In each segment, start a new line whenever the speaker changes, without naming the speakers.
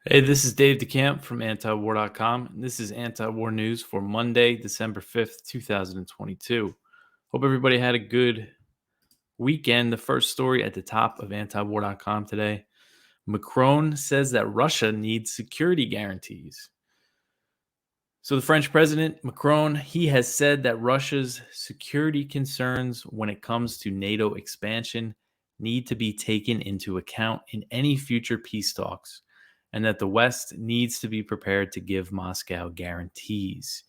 Hey, this is Dave DeCamp from antiwar.com, and this is anti-war news for Monday, December 5th, 2022. Hope everybody had a good weekend. The first story at the top of antiwar.com today. Macron says that Russia needs security guarantees. So the French president, Macron, he has said that Russia's security concerns when it comes to NATO expansion need to be taken into account in any future peace talks, and that the West needs to be prepared to give Moscow guarantees.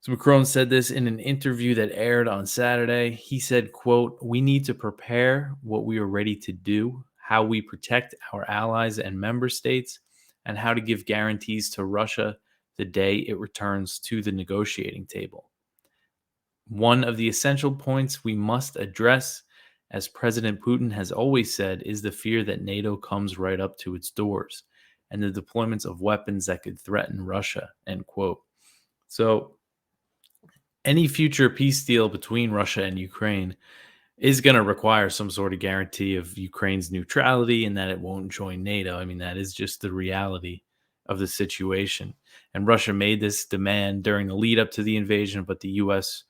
So Macron said this in an interview that aired on Saturday. He said, quote, "We need to prepare what we are ready to do, how we protect our allies and member states, and how to give guarantees to Russia the day it returns to the negotiating table. One of the essential points we must address, as President Putin has always said, is the fear that NATO comes right up to its doors and the deployments of weapons that could threaten Russia," end quote. So any future peace deal between Russia and Ukraine is going to require some sort of guarantee of Ukraine's neutrality and that it won't join NATO. I mean, that is just the reality of the situation. And Russia made this demand during the lead up to the invasion, but the U.S.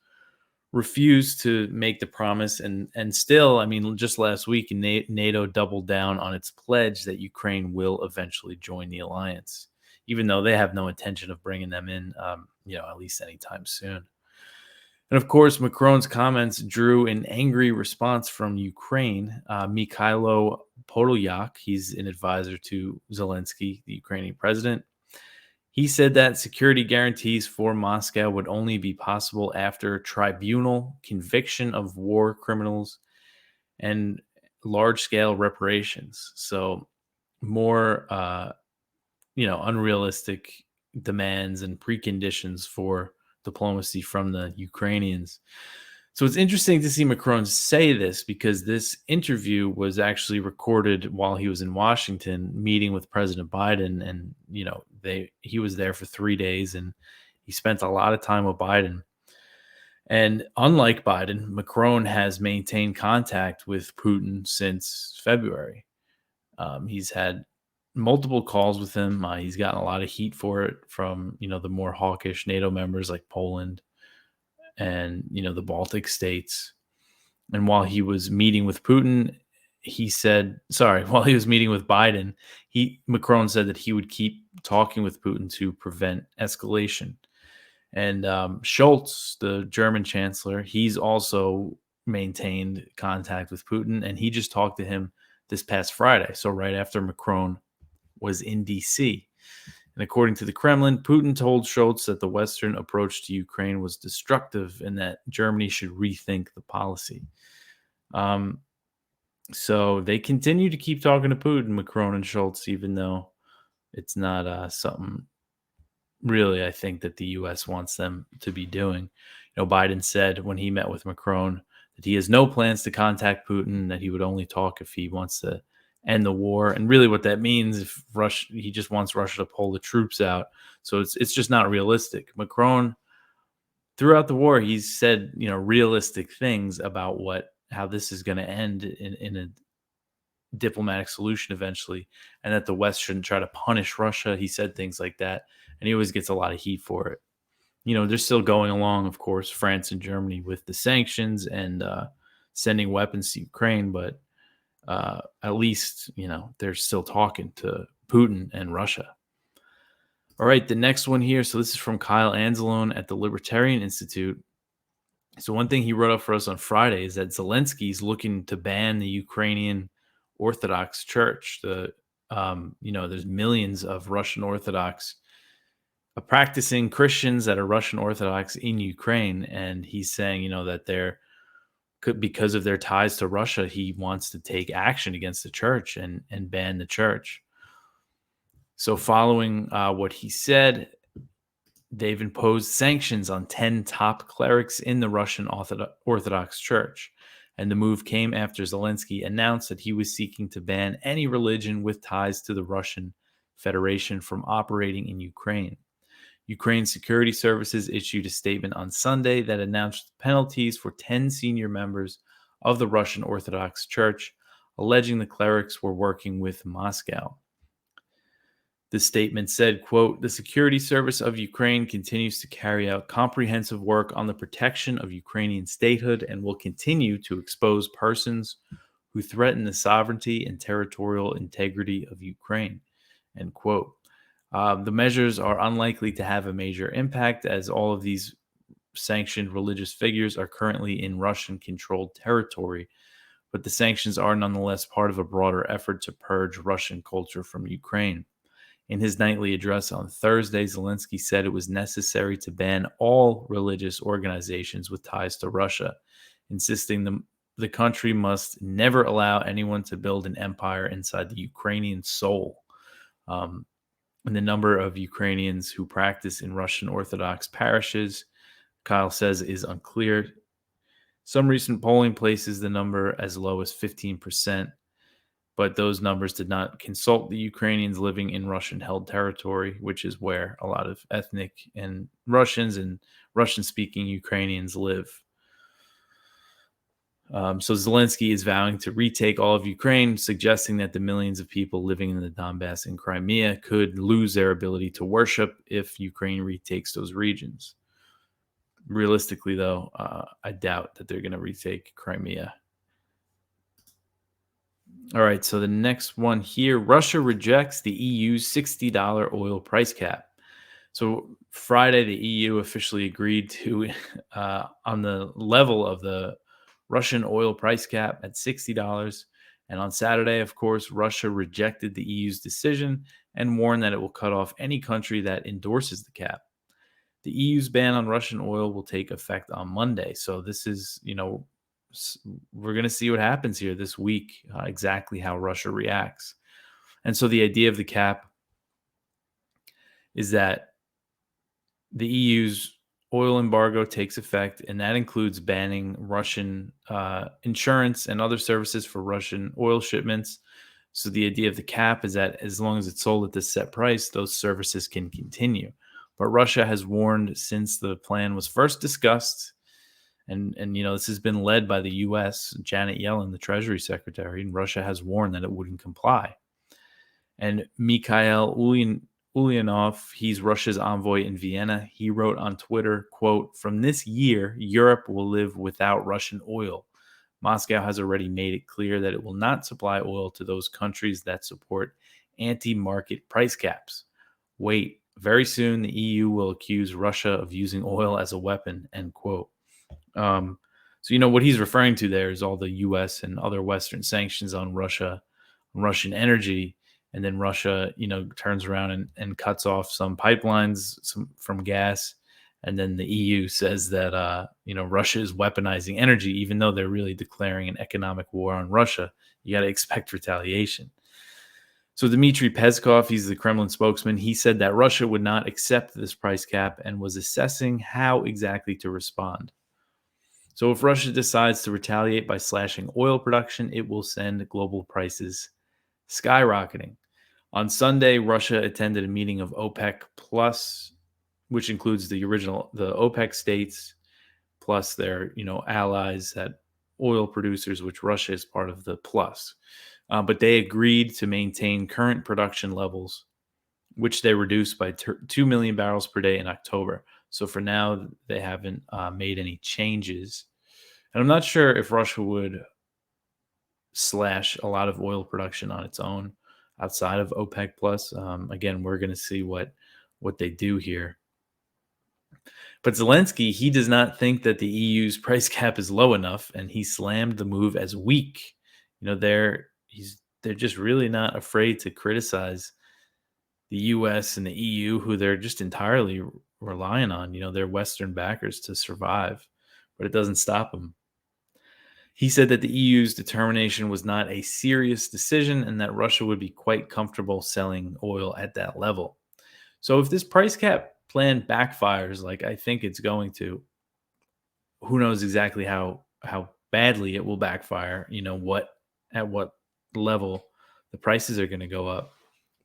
refused to make the promise. And still, I mean, just last week, NATO doubled down on its pledge that Ukraine will eventually join the alliance, even though they have no intention of bringing them in, at least anytime soon. And of course, Macron's comments drew an angry response from Ukraine. Mikhailo Podolyak, he's an advisor to Zelensky, the Ukrainian president. He said that security guarantees for Moscow would only be possible after tribunal conviction of war criminals and large-scale reparations. So more, unrealistic demands and preconditions for diplomacy from the Ukrainians. So it's interesting to see Macron say this because this interview was actually recorded while he was in Washington meeting with President Biden, and he was there for 3 days and he spent a lot of time with Biden. And unlike Biden, Macron has maintained contact with Putin since February. He's had multiple calls with him. He's gotten a lot of heat for it from, the more hawkish NATO members like Poland and, the Baltic states. And while he was meeting with Putin, while he was meeting with Biden, Macron said that he would keep talking with Putin to prevent escalation. And Scholz, the German chancellor, he's also maintained contact with Putin, and he just talked to him this past Friday. So right after Macron was in D.C. And according to the Kremlin, Putin told Scholz that the Western approach to Ukraine was destructive and that Germany should rethink the policy. So they continue to keep talking to Putin, Macron and Scholz, even though it's not something really I think that the U.S. wants them to be doing. Biden said when he met with Macron that he has no plans to contact Putin, that he would only talk if he wants to end the war. And really what that means, if he just wants Russia to pull the troops out. So it's just not realistic. Macron, throughout the war, he's said, realistic things about how this is going to end in a diplomatic solution eventually, and that the West shouldn't try to punish Russia. He said things like that, and he always gets a lot of heat for it. They're still going along, of course, France and Germany with the sanctions and sending weapons to Ukraine, but at least, they're still talking to Putin and Russia. All right, the next one here. So this is from Kyle Anzalone at the Libertarian Institute. So one thing he wrote up for us on Friday is that Zelensky's looking to ban the Ukrainian Orthodox Church. There's millions of Russian Orthodox practicing Christians that are Russian Orthodox in Ukraine, and he's saying, that because of their ties to Russia, he wants to take action against the church and ban the church. So following what he said, they've imposed sanctions on 10 top clerics in the Russian Orthodox Church. And the move came after Zelensky announced that he was seeking to ban any religion with ties to the Russian Federation from operating in Ukraine. Ukraine's security services issued a statement on Sunday that announced penalties for 10 senior members of the Russian Orthodox Church, alleging the clerics were working with Moscow. The statement said, quote, "The Security Service of Ukraine continues to carry out comprehensive work on the protection of Ukrainian statehood and will continue to expose persons who threaten the sovereignty and territorial integrity of Ukraine," end quote. The measures are unlikely to have a major impact as all of these sanctioned religious figures are currently in Russian-controlled territory, but the sanctions are nonetheless part of a broader effort to purge Russian culture from Ukraine. In his nightly address on Thursday, Zelensky said it was necessary to ban all religious organizations with ties to Russia, insisting the country must never allow anyone to build an empire inside the Ukrainian soul. And the number of Ukrainians who practice in Russian Orthodox parishes, Kyle says, is unclear. Some recent polling places the number as low as 15%, but those numbers did not consult the Ukrainians living in Russian-held territory, which is where a lot of ethnic and Russians and Russian-speaking Ukrainians live. So Zelensky is vowing to retake all of Ukraine, suggesting that the millions of people living in the Donbass and Crimea could lose their ability to worship if Ukraine retakes those regions. Realistically, though, I doubt that they're going to retake Crimea. All right, so the next one here, Russia rejects the EU's $60 oil price cap. So Friday, the EU officially agreed to on the level of the Russian oil price cap at $60. And on Saturday, of course, Russia rejected the EU's decision and warned that it will cut off any country that endorses the cap. The EU's ban on Russian oil will take effect on Monday. So this is, we're going to see what happens here this week, exactly how Russia reacts. And so the idea of the cap is that the EU's oil embargo takes effect, and that includes banning Russian insurance and other services for Russian oil shipments. So the idea of the cap is that as long as it's sold at this set price, those services can continue. But Russia has warned since the plan was first discussed, and this has been led by the U.S., Janet Yellen, the Treasury Secretary, and Russia has warned that it wouldn't comply. And Mikhail Ulyanov, he's Russia's envoy in Vienna. He wrote on Twitter, quote, "From this year, Europe will live without Russian oil. Moscow has already made it clear that it will not supply oil to those countries that support anti-market price caps. Wait, very soon the EU will accuse Russia of using oil as a weapon," end quote. So what he's referring to there is all the U.S. and other Western sanctions on Russia, on Russian energy. And then Russia, turns around and cuts off some pipelines from gas. And then the EU says that, Russia is weaponizing energy, even though they're really declaring an economic war on Russia. You got to expect retaliation. So Dmitry Peskov, he's the Kremlin spokesman. He said that Russia would not accept this price cap and was assessing how exactly to respond. So if Russia decides to retaliate by slashing oil production, it will send global prices skyrocketing. On Sunday, Russia attended a meeting of OPEC Plus, which includes the OPEC states plus their allies, that oil producers, which Russia is part of the plus. But they agreed to maintain current production levels, which they reduced by 2 million barrels per day in October. So for now, they haven't made any changes. And I'm not sure if Russia would slash a lot of oil production on its own outside of OPEC plus. Again, we're going to see what they do here. But Zelensky, he does not think that the EU's price cap is low enough, and he slammed the move as weak. They're just really not afraid to criticize the U.S. and the EU, who they're just entirely relying on. Their Western backers to survive, but it doesn't stop them. He said that the EU's determination was not a serious decision and that Russia would be quite comfortable selling oil at that level. So if this price cap plan backfires, like I think it's going to, who knows exactly how badly it will backfire, at what level the prices are going to go up.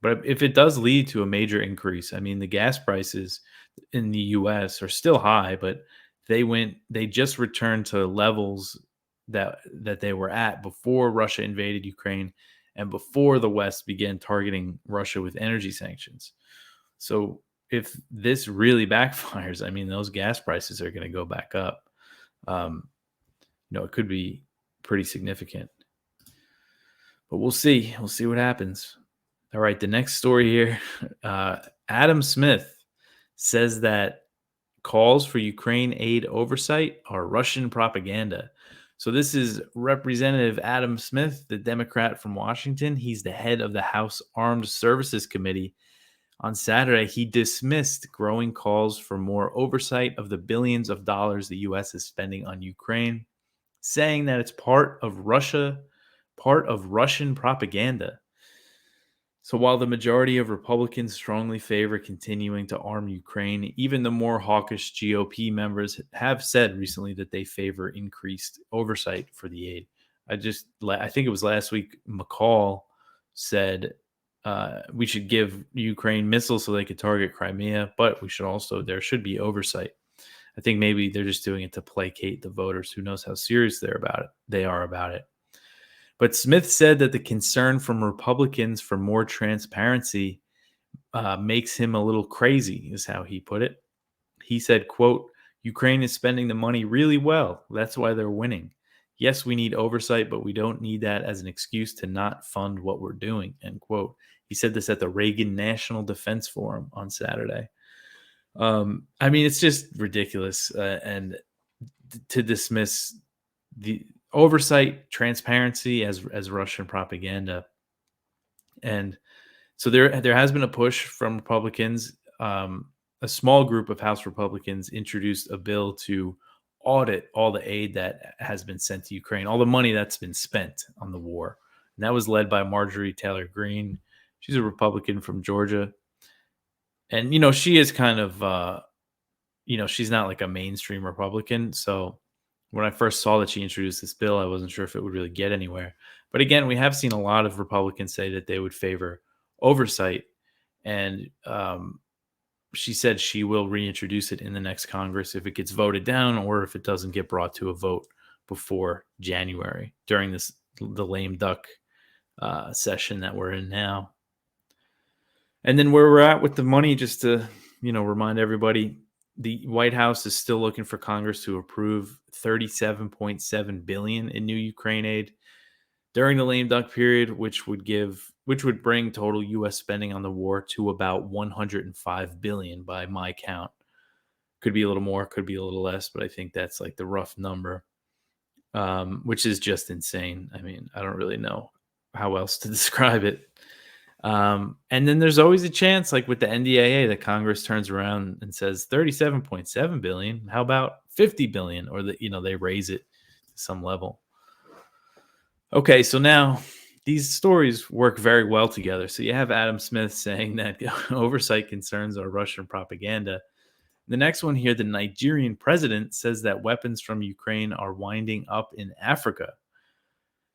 But if it does lead to a major increase, the gas prices in the US are still high, but they just returned to levels that they were at before Russia invaded Ukraine, and before the West began targeting Russia with energy sanctions. So if this really backfires, I mean, those gas prices are going to go back up. It could be pretty significant. But we'll see. We'll see what happens. All right, the next story here. Adam Smith says that calls for Ukraine aid oversight are Russian propaganda. So this is Representative Adam Smith, the Democrat from Washington. He's the head of the House Armed Services Committee. On Saturday, he dismissed growing calls for more oversight of the billions of dollars the U.S. is spending on Ukraine, saying that it's part of Russian propaganda. So while the majority of Republicans strongly favor continuing to arm Ukraine, even the more hawkish GOP members have said recently that they favor increased oversight for the aid. I think it was last week, McCall said we should give Ukraine missiles so they could target Crimea, but there should be oversight. I think maybe they're just doing it to placate the voters. Who knows how serious they are about it. But Smith said that the concern from Republicans for more transparency makes him a little crazy, is how he put it. He said, quote, Ukraine is spending the money really well. That's why they're winning. Yes, we need oversight, but we don't need that as an excuse to not fund what we're doing, end quote. He said this at the Reagan National Defense Forum on Saturday. I mean, it's just ridiculous. And to dismiss the oversight, transparency as Russian propaganda. And so there has been a push from Republicans. A small group of House Republicans introduced a bill to audit all the aid that has been sent to Ukraine, all the money that's been spent on the war. And that was led by Marjorie Taylor Greene. She's a Republican from Georgia. And, she is kind of, she's not like a mainstream Republican. So when I first saw that she introduced this bill, I wasn't sure if it would really get anywhere. But again, we have seen a lot of Republicans say that they would favor oversight. And she said she will reintroduce it in the next Congress if it gets voted down or if it doesn't get brought to a vote before January during the lame duck session that we're in now. And then where we're at with the money, just to, remind everybody, the White House is still looking for Congress to approve $37.7 billion in new Ukraine aid during the lame duck period, which would bring total U.S. spending on the war to about $105 billion by my count. Could be a little more, could be a little less, but I think that's like the rough number, which is just insane. I mean, I don't really know how else to describe it. And then there's always a chance, like with the NDAA, that Congress turns around and says $37.7 billion. How about $50 billion? Or they raise it to some level. Okay, so now these stories work very well together. So you have Adam Smith saying that oversight concerns are Russian propaganda. The next one here, the Nigerian president says that weapons from Ukraine are winding up in Africa.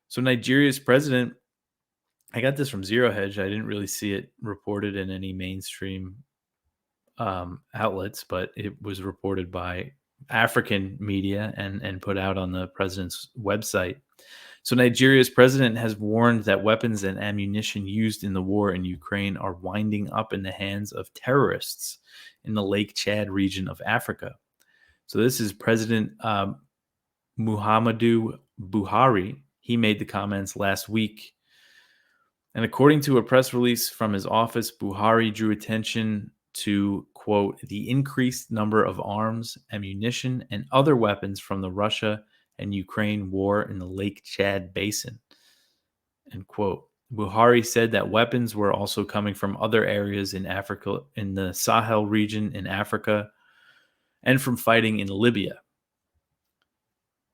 So Nigeria's president, I got this from Zero Hedge. I didn't really see it reported in any mainstream outlets, but it was reported by African media and put out on the president's website. So Nigeria's president has warned that weapons and ammunition used in the war in Ukraine are winding up in the hands of terrorists in the Lake Chad region of Africa. So this is President Muhammadu Buhari. He made the comments last week. And according to a press release from his office, Buhari drew attention to, quote, the increased number of arms, ammunition, and other weapons from the Russia and Ukraine war in the Lake Chad basin, end quote. Buhari said that weapons were also coming from other areas in Africa, in the Sahel region in Africa, and from fighting in Libya.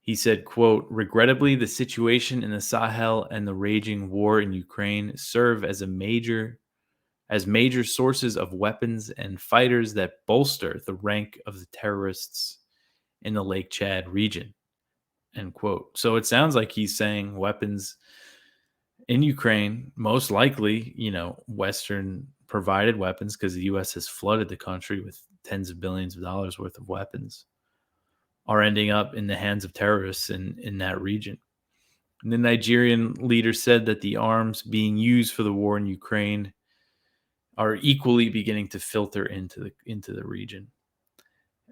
He said, quote, regrettably, the situation in the Sahel and the raging war in Ukraine serve as major sources of weapons and fighters that bolster the rank of the terrorists in the Lake Chad region, end quote. So it sounds like he's saying weapons in Ukraine, most likely, Western provided weapons, because the U.S. has flooded the country with tens of billions of dollars worth of weapons, are ending up in the hands of terrorists in that region. And the Nigerian leader said that the arms being used for the war in Ukraine are equally beginning to filter into the region.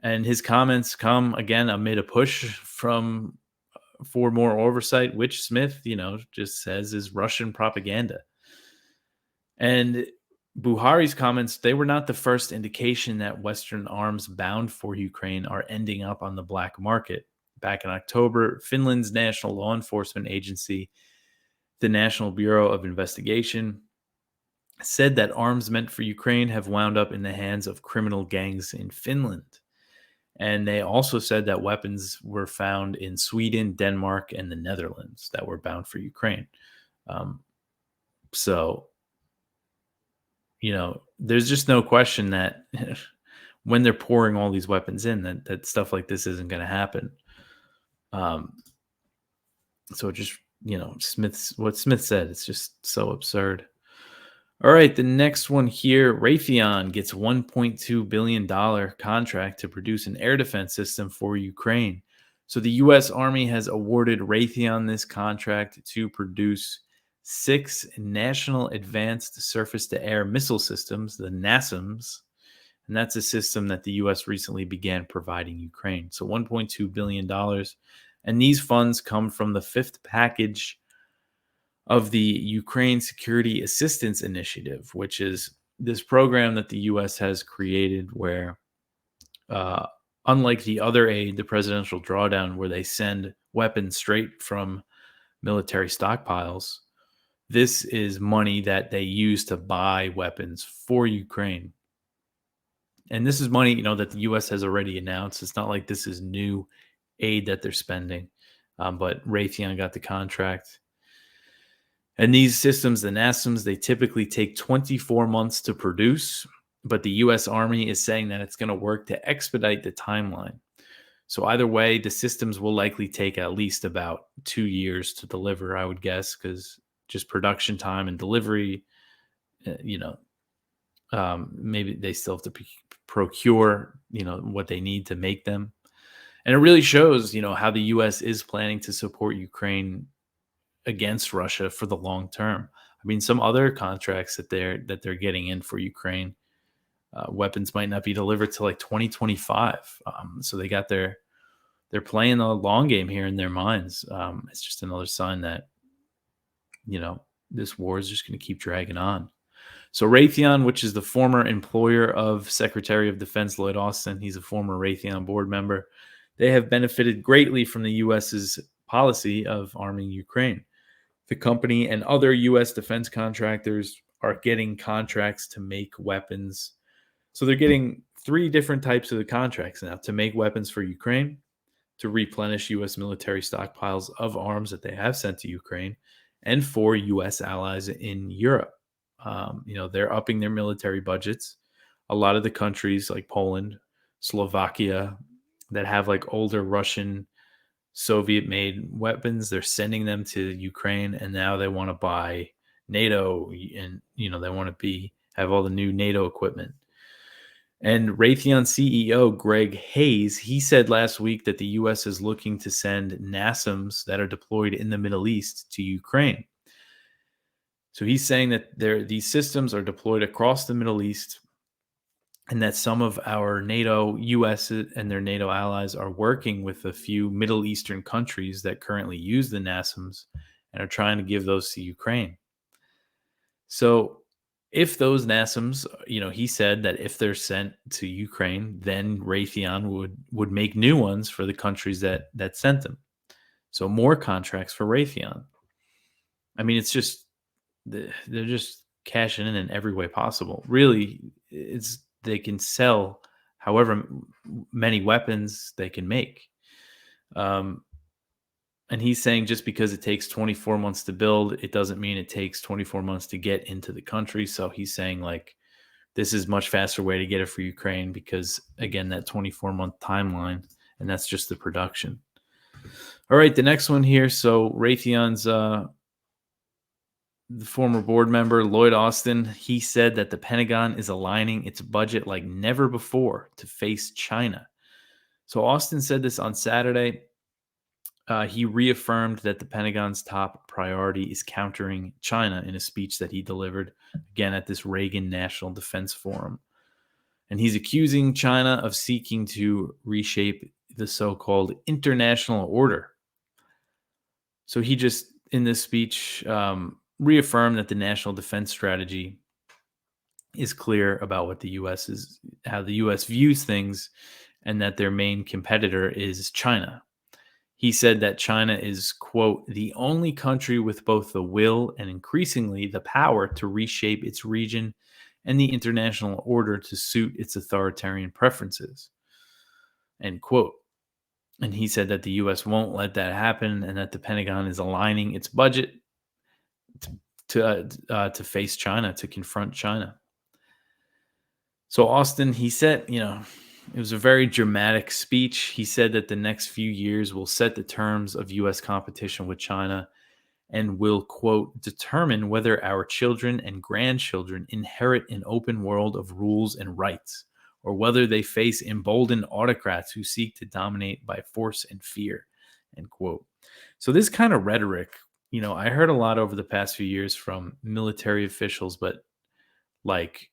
And his comments come again amid a push for more oversight, which Smith, just says is Russian propaganda. And Buhari's comments, they were not the first indication that Western arms bound for Ukraine are ending up on the black market. Back in October, Finland's national law enforcement agency, the National Bureau of Investigation, said that arms meant for Ukraine have wound up in the hands of criminal gangs in Finland. And they also said that weapons were found in Sweden, Denmark, and the Netherlands that were bound for Ukraine. So, there's just no question that when they're pouring all these weapons in, that stuff like this isn't going to happen. So just, what Smith said, it's just so absurd. All right, the next one here, Raytheon gets $1.2 billion contract to produce an air defense system for Ukraine. So the U.S. Army has awarded Raytheon this contract to produce 6 National Advanced Surface-to-Air Missile Systems, the NASMS, and that's a system that the U.S. recently began providing Ukraine. So $1.2 billion, and these funds come from the 5th package of the Ukraine Security Assistance Initiative, which is this program that the U.S. has created where, unlike the other aid, the presidential drawdown, where they send weapons straight from military stockpiles, this is money that they use to buy weapons for Ukraine. And this is money, that the U.S. has already announced. It's not like this is new aid that they're spending, but Raytheon got the contract. And these systems, the NASMS, they typically take 24 months to produce, but the U.S. Army is saying that it's going to work to expedite the timeline. So either way, the systems will likely take at least about 2 years to deliver, I would guess, because just production time and delivery, maybe they still have to procure, what they need to make them. And it really shows, how the U.S. is planning to support Ukraine against Russia for the long term. I mean, some other contracts that they're getting in for Ukraine, weapons might not be delivered till like 2025. So they're playing the long game here in their minds. It's just another sign that this war is just going to keep dragging on. So Raytheon, which is the former employer of Secretary of Defense Lloyd Austin, he's a former Raytheon board member. They have benefited greatly from the U.S.'s policy of arming Ukraine. The company and other U.S. defense contractors are getting contracts to make weapons. So they're getting 3 different types of the contracts now: to make weapons for Ukraine, to replenish U.S. military stockpiles of arms that they have sent to Ukraine, and for U.S. allies in Europe. They're upping their military budgets. A lot of the countries like Poland, Slovakia, that have like older Russian Soviet-made weapons, they're sending them to Ukraine, and now they want to buy NATO, and they want to have all the new NATO equipment. And Raytheon CEO Greg Hayes, he said last week that the U.S. is looking to send NASMS that are deployed in the Middle East to Ukraine. So he's saying that these systems are deployed across the Middle East, and that some of our NATO, U.S. and their NATO allies are working with a few Middle Eastern countries that currently use the NASMS and are trying to give those to Ukraine. So if those NASMS, he said that if they're sent to Ukraine, then Raytheon would make new ones for the countries that sent them. So more contracts for Raytheon. I mean, it's just, they're just cashing in every way possible. Really, they can sell however many weapons they can make. And he's saying just because it takes 24 months to build, it doesn't mean it takes 24 months to get into the country. So he's saying like, this is much faster way to get it for Ukraine because, again, that 24-month timeline, and that's just the production. All right, the next one here. So Raytheon's the former board member, Lloyd Austin, he said that the Pentagon is aligning its budget like never before to face China. So Austin said this on Saturday. He reaffirmed that the Pentagon's top priority is countering China in a speech that he delivered again at this Reagan National Defense Forum. And he's accusing China of seeking to reshape the so-called international order. So he just, in this speech, reaffirmed that the national defense strategy is clear about what the U.S. is, how the U.S. views things, and that their main competitor is China. He said that China is, quote, the only country with both the will and increasingly the power to reshape its region and the international order to suit its authoritarian preferences, end quote. And he said that the U.S. won't let that happen and that the Pentagon is aligning its budget to face China, to confront China. So Austin, he said, it was a very dramatic speech. He said that the next few years will set the terms of U.S. competition with China and will, quote, determine whether our children and grandchildren inherit an open world of rules and rights, or whether they face emboldened autocrats who seek to dominate by force and fear, end quote. So this kind of rhetoric, I heard a lot over the past few years from military officials, but like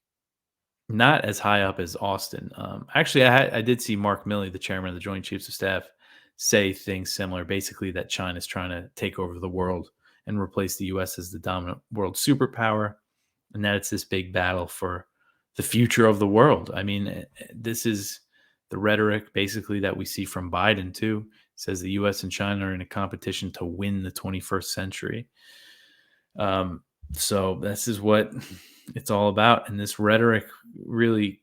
not as high up as Austin. Actually, I did see Mark Milley, the chairman of the Joint Chiefs of Staff, say things similar, basically that China's trying to take over the world and replace the U.S. as the dominant world superpower, and that it's this big battle for the future of the world. I mean, this is the rhetoric basically that we see from Biden too. It says the U.S. and China are in a competition to win the 21st century. So this is what it's all about. And this rhetoric really,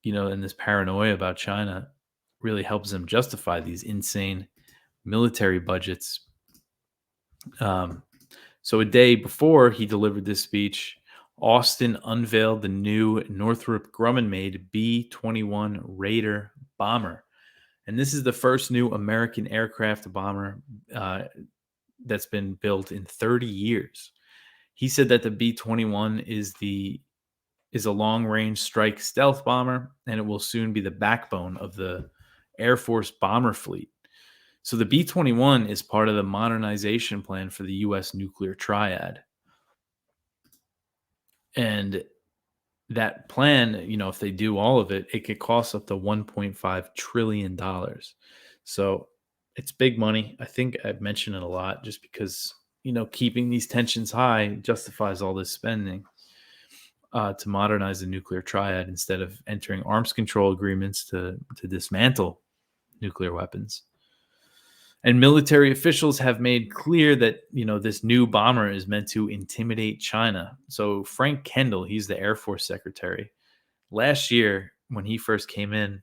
and this paranoia about China really helps them justify these insane military budgets. So a day before he delivered this speech, Austin unveiled the new Northrop Grumman-made B-21 Raider bomber. And this is the first new American aircraft bomber that's been built in 30 years. He said that the B-21 is a long-range strike stealth bomber, and it will soon be the backbone of the Air Force bomber fleet. So the B-21 is part of the modernization plan for the U.S. nuclear triad. And that plan, if they do all of it, it could cost up to $1.5 trillion. So it's big money. I think I've mentioned it a lot just because, keeping these tensions high justifies all this spending to modernize the nuclear triad instead of entering arms control agreements to dismantle nuclear weapons. And military officials have made clear that, this new bomber is meant to intimidate China. So Frank Kendall, he's the Air Force Secretary. Last year, when he first came in,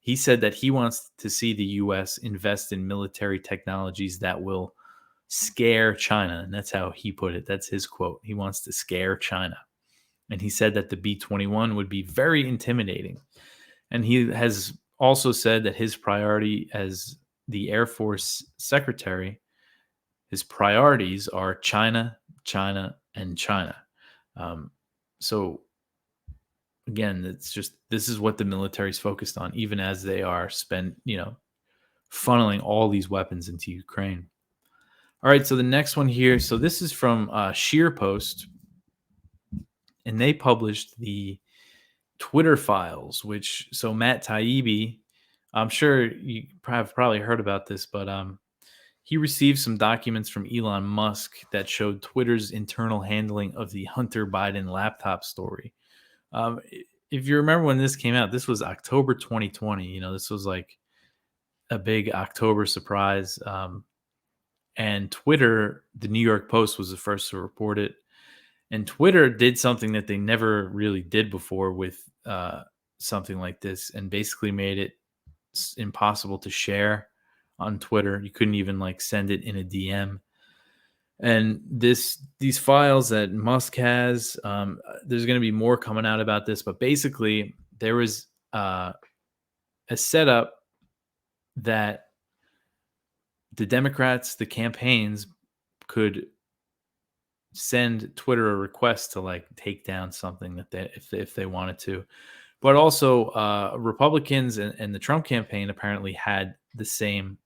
he said that he wants to see the U.S. invest in military technologies that will scare China. And that's how he put it. That's his quote. He wants to scare China. And he said that the B-21 would be very intimidating. And he has also said that his priority as the Air Force Secretary, his priorities are China, China, and China. So again, this is what the military is focused on, even as they are funneling all these weapons into Ukraine. All right, so the next one here. So this is from Sheer Post, and they published the Twitter files, so Matt Taibbi, I'm sure you have probably heard about this, but he received some documents from Elon Musk that showed Twitter's internal handling of the Hunter Biden laptop story. If you remember when this came out, this was October 2020. This was like a big October surprise. And Twitter, the New York Post was the first to report it. And Twitter did something that they never really did before with something like this, and basically made it impossible to share on Twitter. You couldn't even send it in a DM. And these files that Musk has, there's going to be more coming out about this, but basically there was a setup that the Democrats, the campaigns, could send Twitter a request to take down something that if they wanted to. But also Republicans and the Trump campaign apparently had the same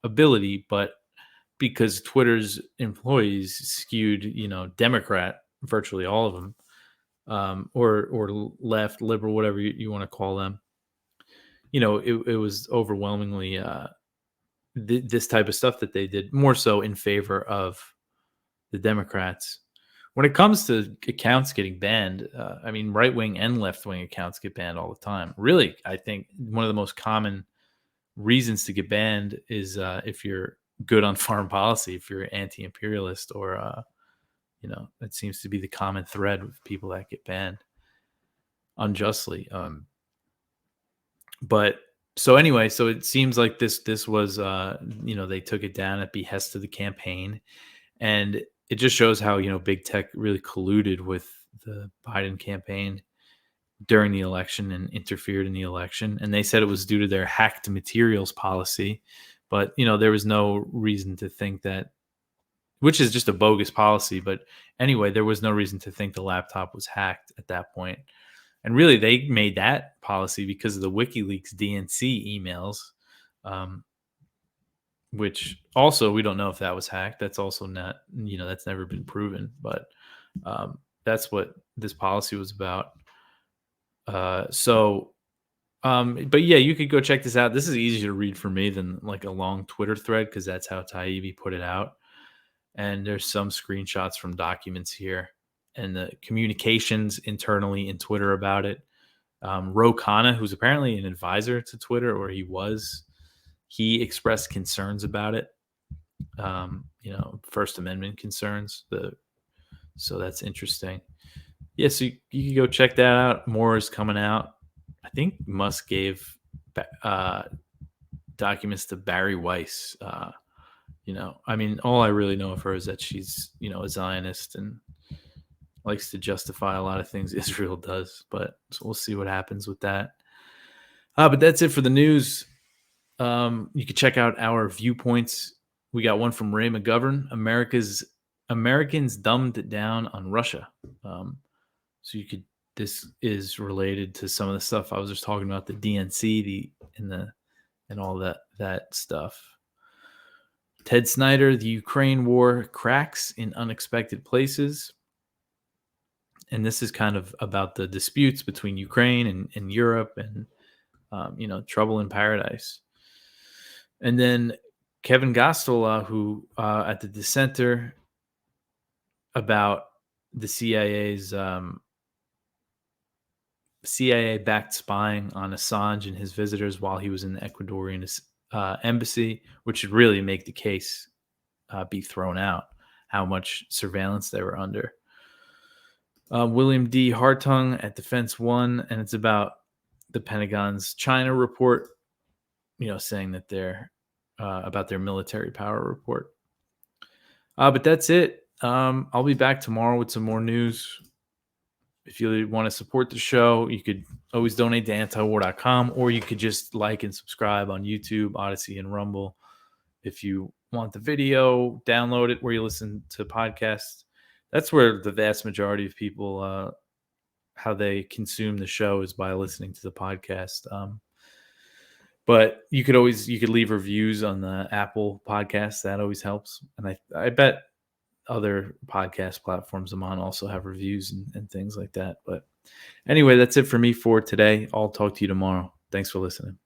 ability, but because Twitter's employees skewed, Democrat, virtually all of them, or left, liberal, whatever you want to call them. It was overwhelmingly this type of stuff that they did, more so in favor of the Democrats. When it comes to accounts getting banned, I mean, right wing and left wing accounts get banned all the time. Really, I think one of the most common reasons to get banned is if you're good on foreign policy, if you're anti-imperialist, or it seems to be the common thread with people that get banned unjustly. But so anyway, so it seems like this was they took it down at behest of the campaign, and it just shows how big tech really colluded with the Biden campaign during the election and interfered in the election. And they said it was due to their hacked materials policy, but there was no reason to think that, which is just a bogus policy. But anyway, there was no reason to think the laptop was hacked at that point. And really, they made that policy because of the WikiLeaks DNC emails, which also we don't know if that was hacked. That's also not, that's never been proven. But that's what this policy was about. But yeah, you could go check this out. This is easier to read for me than like a long Twitter thread, because that's how Taibbi put it out. And there's some screenshots from documents here and the communications internally in Twitter about it. Ro Khanna, who's apparently an advisor to Twitter, or he expressed concerns about it. First Amendment concerns. So that's interesting. Yeah, so you can go check that out. More is coming out. I think Musk gave documents to Barry Weiss. I mean, all I really know of her is that she's, a Zionist and likes to justify a lot of things Israel does. But so we'll see what happens with that. But that's it for the news. You can check out our Viewpoints. We got one from Ray McGovern. Americans dumbed it down on Russia. So this is related to some of the stuff I was just talking about, the DNC, and all that stuff. Ted Snyder, the Ukraine war cracks in unexpected places. And this is kind of about the disputes between Ukraine and Europe, and trouble in paradise. And then Kevin Gostola, who at the Dissenter, about the CIA's CIA-backed spying on Assange and his visitors while he was in the Ecuadorian embassy, which should really make the case be thrown out, how much surveillance they were under. William D. Hartung at Defense One, and it's about the Pentagon's China report, saying that they're about their military power report. But that's it. I'll be back tomorrow with some more news. If you want to support the show, you could always donate to antiwar.com, or you could just like and subscribe on YouTube, Odyssey, and Rumble. If you want the video, download it where you listen to podcasts. That's where the vast majority of people, how they consume the show, is by listening to the podcast. But you could leave reviews on the Apple podcast. That always helps. And I bet other podcast platforms I'm on also have reviews and things like that. But anyway, that's it for me for today. I'll talk to you tomorrow. Thanks for listening.